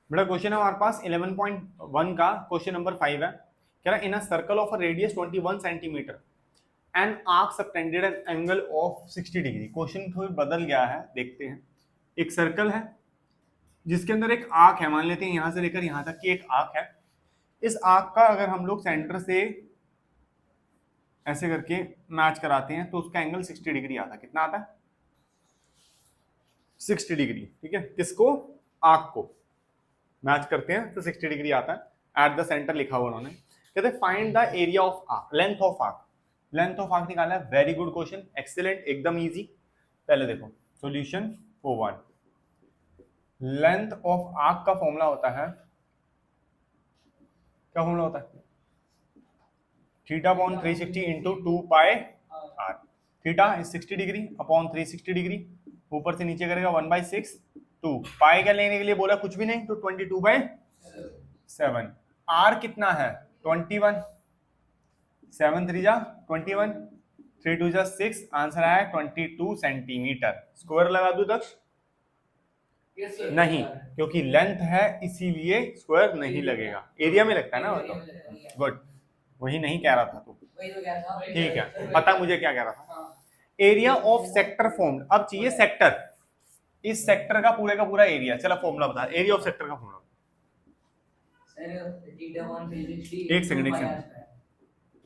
बेटा क्वेश्चन है हमारे पास 11.1 का क्वेश्चन नंबर 5 है। कह रहा in a circle of a radius 21 centimetre and arc subtended an angle of 60 degree. Question थोड़ा बदल गया है, देखते हैं। एक सर्कल है जिसके अंदर एक आर्क है, मान लेते हैं यहां से लेकर यहां तक की एक आर्क है। इस आर्क का अगर हम लोग सेंटर से ऐसे करके मैच कराते हैं तो उसका एंगल 60 डिग्री आता है। कितना आता है? 60 डिग्री। ठीक है, किसको? आर्क को मैच करते हैं तो 60 डिग्री आता है। एट द सेंटर लिखा हुआ उन्होंने। कहते हैं find the area of arc, length of arc. Length of arc निकालना है। वेरी गुड क्वेश्चन, एक्सीलेंट, एकदम इजी। पहले देखो solution for one. Length of arc का फॉर्मूला होता है, क्या फॉर्मूला होता है? Theta upon 360 into 2 pi r. Theta is 60 degree upon 360 degree, ऊपर से नीचे करेगा 1/6। 2 पाई का लेने के लिए बोला कुछ भी नहीं तो 22/7। आर कितना है? 21। 7 3 जा 21, 3 2 जा 6, आंसर आया 22 सेंटीमीटर। स्क्वायर लगा दू दक्ष? नहीं, क्योंकि लेंथ है इसीलिए स्क्वायर नहीं लगेगा। एरिया में लगता है ना वो तो। गुड, वही नहीं कह रहा था तू। ठीक है, पता मुझे क्या कह रहा था। एरिया ऑफ सेक्टर फॉर्म्ड, अब चाहिए सेक्टर। इस सेक्टर का पूरा एरिया। चलो फॉर्मूला बता, एरिया ऑफ सेक्टर का फॉर्मूला। एक सेकंड, एक second.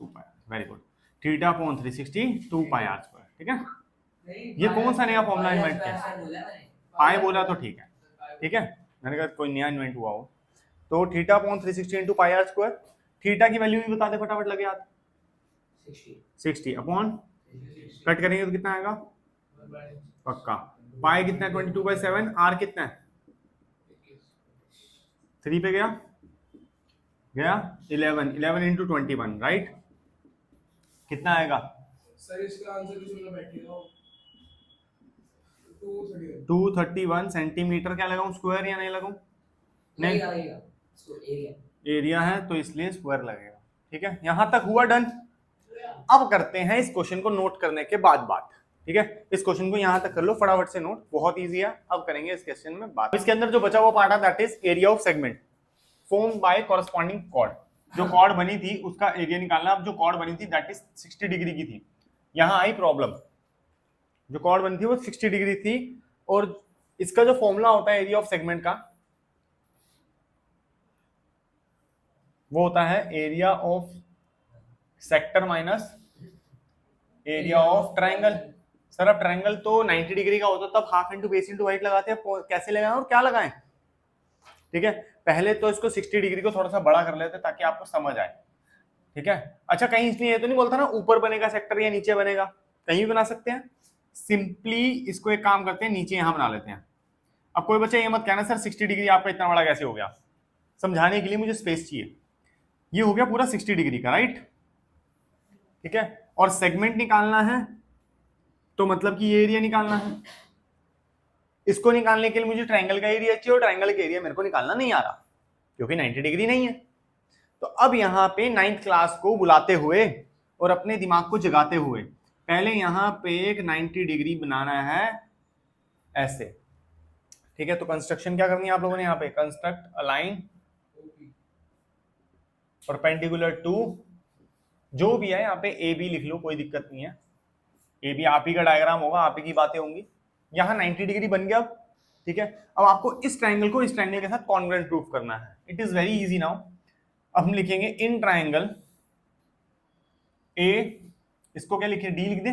2 pi, very good. Theta upon 360 2 pi r square. ठीक है, ये कौन सा नया फॉर्मूला इन्वेंट किया? पाई बोला तो ठीक है। ठीक है, मैंने कहा कोई नया इन्वेंट हुआ हो। तो theta upon 360 into pi r square. Theta की वैल्यू भी बता दे फटाफट, लगे याद। 60 अपॉन कट करेंगे तो कितना आएगा? पक्का। पाई कितना है? 22/7। आर कितना है? 3 पे गया 11। 11 इंटू 21, राइट? कितना आएगा? सर इसका आंसर भी सुनना बैठेगा। 231 सेंटीमीटर। क्या लगाऊं, स्क्वायर या नहीं लगाऊं? नहीं, एरिया है तो इसलिए स्क्वायर लगेगा। ठीक है, यहां तक हुआ डन। अब करते हैं इस क्वेश्चन को नोट करने के बाद बात। ठीक है, इस क्वेश्चन को यहां तक कर लो फटाफट से नोट, बहुत इजी है। अब करेंगे इस क्वेश्चन में बात। इसके अंदर जो बचा हुआ पार्ट है that is area of segment form by corresponding chord. जो कॉर्ड बनी थी उसका एरिया निकालना। अब जो कॉर्ड बनी थी दैट इज 60 डिग्री की थी। यहां आई प्रॉब्लम, जो कॉर्ड बनी थी वो 60 डिग्री थी, और इसका जो फॉर्मूला होता है एरिया ऑफ सेगमेंट का, वो होता है area of sector minus area of triangle. Sir अब ट्राइंगल तो 90 डिग्री का होता तब half into base into height लगाते हैं, कैसे लगाएं और क्या लगाएं? ठीक है, पहले तो इसको 60 डिग्री को थोड़ा सा बड़ा कर लेते ताकि आपको समझ आए। ठीक है, अच्छा कहीं इसलिए ये तो नहीं बोलता ना ऊपर बनेगा सेक्टर या नीचे बनेगा, कहीं भी बना सकते हैं। सिंपली इसको एक काम करते हैं, नीचे यहां बना लेते हैं। अब कोई बच्चा ये मत कहना सर 60 डिग्री आपका इतना बड़ा कैसे हो गया, समझाने के लिए मुझे स्पेस चाहिए। ये हो गया पूरा 60 डिग्री का, राइट? ठीक है, और सेगमेंट निकालना है तो मतलब कि ये एरिया निकालना है। इसको निकालने के लिए मुझे ट्रायंगल का एरिया चाहिए, और ट्रायंगल का एरिया मेरे को निकालना नहीं आ रहा क्योंकि 90 डिग्री नहीं है। तो अब यहां पे 9th क्लास को बुलाते हुए और अपने दिमाग को जगाते हुए पहले यहां पे एक 90 डिग्री बनाना है ऐसे। ठीक है, तो कंस्ट्रक्शन क्या करनी है आप लोगों ने? यहाँ पे construct a line perpendicular to, जो भी है यहाँ पे ए बी लिख लो, कोई दिक्कत नहीं है। ए बी आप ही का डायग्राम होगा, आप ही की बातें होंगी। यहाँ 90 डिग्री बन गया। ठीक है, अब आपको इस ट्राइंगल को इस ट्राइंगल के साथ कॉन्ग्रुएंट प्रूफ करना है। It is very easy now. अब हम लिखेंगे इन ट्राइंगल ए, इसको क्या लिखे? डी लिख दे,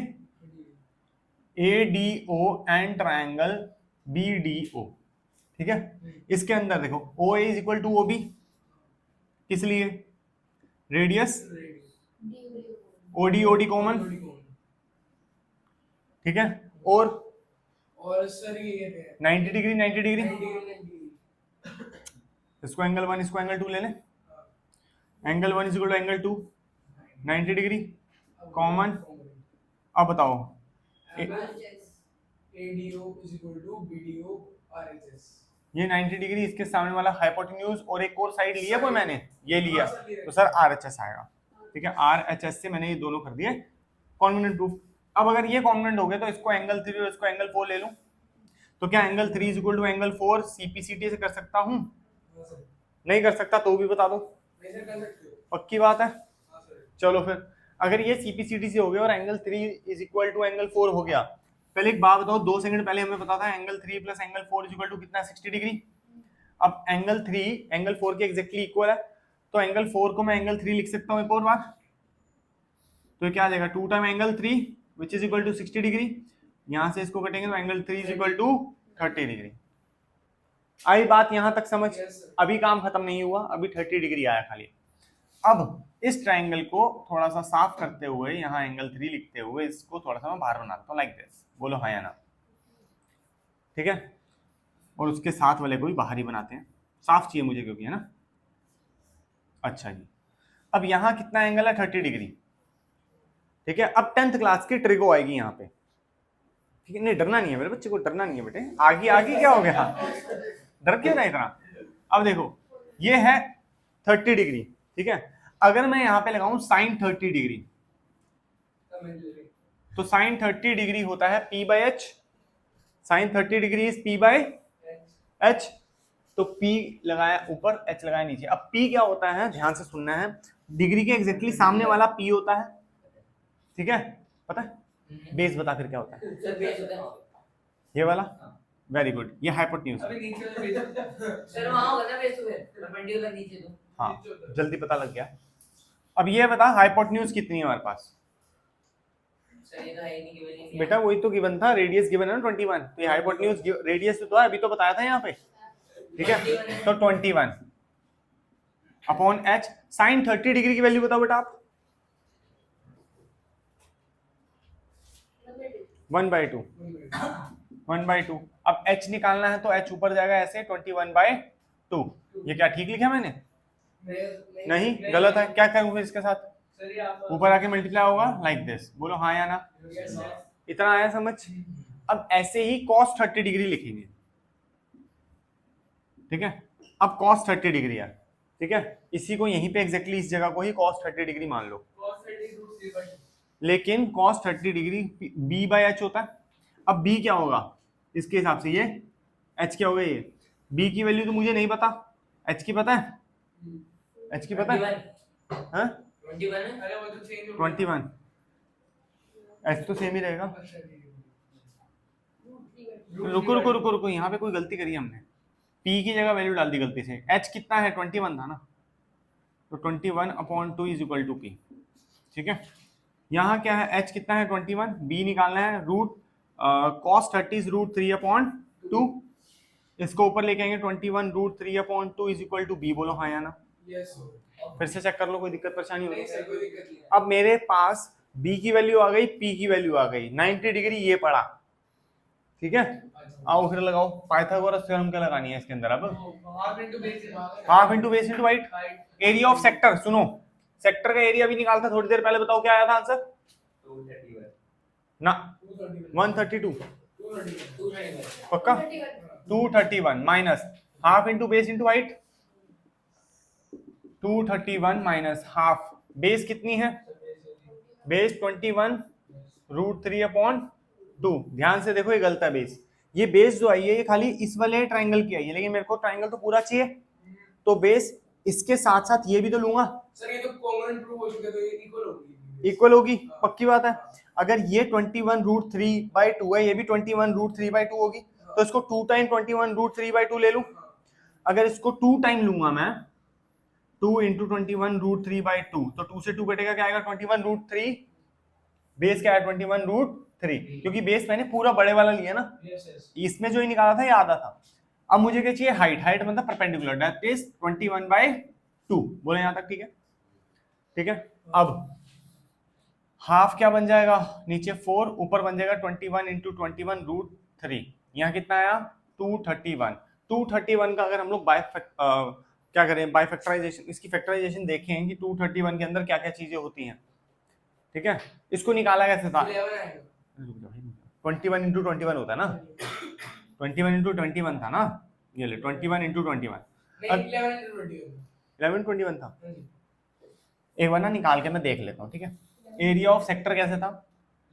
A D O, and triangle B D O. ठीक है, इसके अंदर देखो O A is equal to O B, किस लिए? Radius OD, OD common. ठीक है, और सर ये 90 डिग्री 90 डिग्री, 90 इसको एंगल 1 इसको एंगल 2 ले लें। Angle 1 is equal to angle 2, 90 degree common. अब बताओ ADO is equal to BDO RHS। ये 90 डिग्री, इसके सामने वाला हाइपोटेन्यूज और एक और साइड लिया कोई मैंने, ये लिया तो सर RHS आएगा। ठीक है, RHS से मैंने ये दोनों कर दिए कॉन्वेनेंट प्रूफ। अब अगर ये कॉन्वेनेंट हो गए तो इसको एंगल 3 और इसको एंगल 4 ले लूं, तो क्या angle 3 is equal to angle 4 CPCT से कर सकता हूं? सर। नहीं कर सकता तो भी बता दो, नहीं सर, कर सकते हो। पक्की बात है। हाँ सर। चलो फिर, अगर ये CPCD से हो गया और angle 3 is equal to angle 4 हो गया, पहले एक बात बताओ, 2 सेकंड पहले हमें पता था angle 3 plus angle 4 is equal to कितना, 60 डिग्री। अब एंगल 3 एंगल 4 के एग्जैक्टली इक्वल है, तो एंगल 4 को मैं एंगल 3 लिख सकता हूँ एक और बार, तो ये क्या आ जाएगा 2 time angle 3 which is equal to 60 degree. यहां से इसको कटेंगे तो angle 3 is equal to 30 degree. आई बात यहां तक समझ? Yes, sir. अभी काम खत्म नहीं हुआ, अभी 30 डिग्री आया खाली। अब इस ट्राइंगल को थोड़ा सा साफ करते हुए, यहाँ एंगल 3 लिखते हुए इसको थोड़ा सा मैं बाहर बनाता हूँ लाइक दिस। बोलो हाँ या ना? ठीक है, और उसके साथ वाले को भी बाहर ही बनाते हैं, साफ चाहिए मुझे क्योंकि, है ना। अच्छा जी, अब यहाँ कितना एंगल है, 30 डिग्री। ठीक है, अब 10th क्लास की ट्रिगो आएगी यहाँ पे। ठीक है, नहीं डरना नहीं है मेरे बच्चे को, डरना नहीं है बेटे, आगे आगे क्या हो गया, डर क्यों नहीं इतना। अब देखो ये है 30 डिग्री, ठीक है, अगर मैं यहाँ पे लगाऊं साइन 30 डिग्री, तो साइन 30 डिग्री होता है P by H. Sine 30 degree is P by H, तो P लगाया ऊपर, H लगाया नीचे। अब P क्या होता है, ध्यान से सुनना है, डिग्री के एग्जैक्टली सामने वाला P होता है। ठीक है, पता है बेस बता फिर क्या होता है, सर बेस होता है ये वाला। वेरी गुड, ये हाइपोटेन्यूज। अभी नीचे वाला बेस। सर वहां होगा ना बेस तो फिर परपेंडिकुलर नीचे तो। हाँ, जल्दी पता लग गया। अब ये बता हाइपोटेन्यूज कितनी है हमारे पास। सर ये तो है ही नहीं गिवन ही। बेटा वही तो गिवन था, रेडियस गिवन है ना 21, तो ये हाइपोटेन्यूज रेडियस तो है, अभी तो बताया था यहाँ पे। ठीक है, तो 21 अपॉन एच। साइन 30 डिग्री की वैल्यू बताओ बेटा आप। 1/2। 1/2। अब h निकालना है तो h ऊपर जाएगा ऐसे 21/2। ये क्या ठीक लिखा मैंने? नहीं, गलत है। क्या करूं फिर इसके साथ? ऊपर आके मल्टीप्लाई होगा लाइक दिस। बोलो हाँ या ना? इतना आया समझ? अब ऐसे ही cos 30 डिग्री लिखेंगे। ठीक है, अब cos 30 डिग्री है, ठीक है, इसी को यहीं पे एग्जैक्टली इस जगह को ही cos 30 डिग्री मान लो। लेकिन cos 30 degree b by H होता है। अब b क्या होगा इसके हिसाब से, ये h क्या होगा, ये b की वैल्यू तो मुझे नहीं पता, h की पता है? h की पता है? हाँ 21 है। अरे वो तो चेंज हो 21, h तो सेम ही रहेगा। रुको रुको रुको रुको, यहाँ पे कोई गलती करी हमने, p की जगह वैल्यू डाल दी गलती से। h कितना है, 21 था ना, तो 21/2 इज इक्वल टू p। ठीक है, यहाँ क्या है, h कितना है 21, b निकालना है, रूट cos 30 इज √3/2, इसको ऊपर लेके आएंगे 21 √3/2 इज इक्वल टू b। बोलो हाँ या ना? यस फिर से चेक कर लो, कोई दिक्कत परेशानी नहीं होगी? सर, कोई दिक्कत नहीं है। अब मेरे पास b की वैल्यू आ गई, p की वैल्यू आ गई, 90 डिग्री ये पड़ा। ठीक है, आओ फिर लगाओ पाइथागोरस थ्योरम क्या लगानी है इसके अंदर। अब half into base half into base into height, area of sector. सुनो, सेक्टर का एरिया भी निकालता थोड़ी देर पहले, बताओ क्या आया था आंसर? 231 ना 132, 231 पक्का 231 minus half into base into height, 231 minus half, base कितनी है, बेस 21 √3/2। ध्यान से देखो ये गलत है बेस, ये बेस जो आई है ये खाली इस वाले ट्राइंगल की आई है, लेकिन मेरे को ट्राइंगल तो पूरा चाहिए, तो बेस इसके साथ साथ ये भी तो लूंगा, सर ये तो कॉमन प्रूव हो चुका है, तो ये इक्वल होगी। इक्वल होगी, पक्की बात है। अगर ये 21 √3/2 है, ये भी 21 √3/2 होगी, तो इसको 2 टाइम 21 √3/2 ले लूं। अगर इसको 2 टाइम लूंगा मैं, 2 × 21 √3/2, तो 2 से 2 कटेगा, क्या आएगा 21 √3, बेस क्या है 21 √3, क्योंकि बेस मैंने पूरा बड़े वाला लिया ना, यस यस इसमें जो ही निकाला था ये आधा था। अब मुझे क्या चाहिए, हाइट। हाइट मतलब परपेंडिकुलर, दैट इज 21/2। बोले यहां तक ठीक है? ठीक है, अब हाफ क्या बन जाएगा, नीचे 4, ऊपर बन जाएगा 21 × 21 √3। यहाँ कितना आया 231। 231 का अगर हम लोग क्या करें, बाय फैक्टराइजेशन, इसकी फैक्टराइजेशन देखें कि 231 के अंदर क्या क्या चीजें होती हैं। ठीक है, इसको निकाला कैसे था, 21 × 21 होता है ना, 21 × 21 था ना, ये ले 21 × 21, नहीं 11 into 21 11 21 था। एक बार ना निकाल के मैं देख लेता हूँ। ठीक है, एरिया ऑफ सेक्टर कैसे था,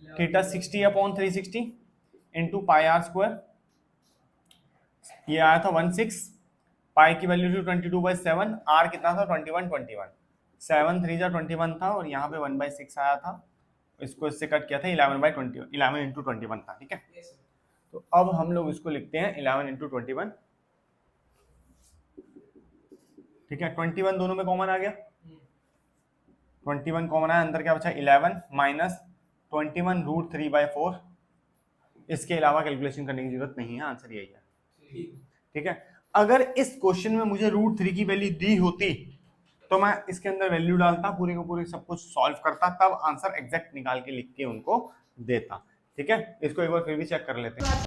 theta 60/360 into pi r square, ये आया था 16 पाई की वैल्यू थी 22/7, आर कितना था 21 7 3 जा 21 था और यहाँ पे 1/6 आया था, इसको इससे कट किया था 11/20 11 इंटू 21 था, ठीक है। Yes, sir. तो अब हम लोग इसको लिखते हैं 11 इंटू 21, ठीक है। 21 दोनों में कॉमन आ गया, 21 कॉमन आया, अंदर क्या बचा 11 माइनस 21√3/4। इसके अलावा कैलकुलेशन करने की जरूरत नहीं है, आंसर यही है, ठीक ठीक है। अगर इस क्वेश्चन में मुझे √3 की वैल्यू दी होती तो मैं इसके अंदर वैल्यू डालता, पूरे को पूरे सब कुछ सॉल्व करता, तब आंसर एग्जैक्ट निकाल के लिख के उनको देता, ठीक है। इसको एक बार फिर भी चेक कर लेते हैं।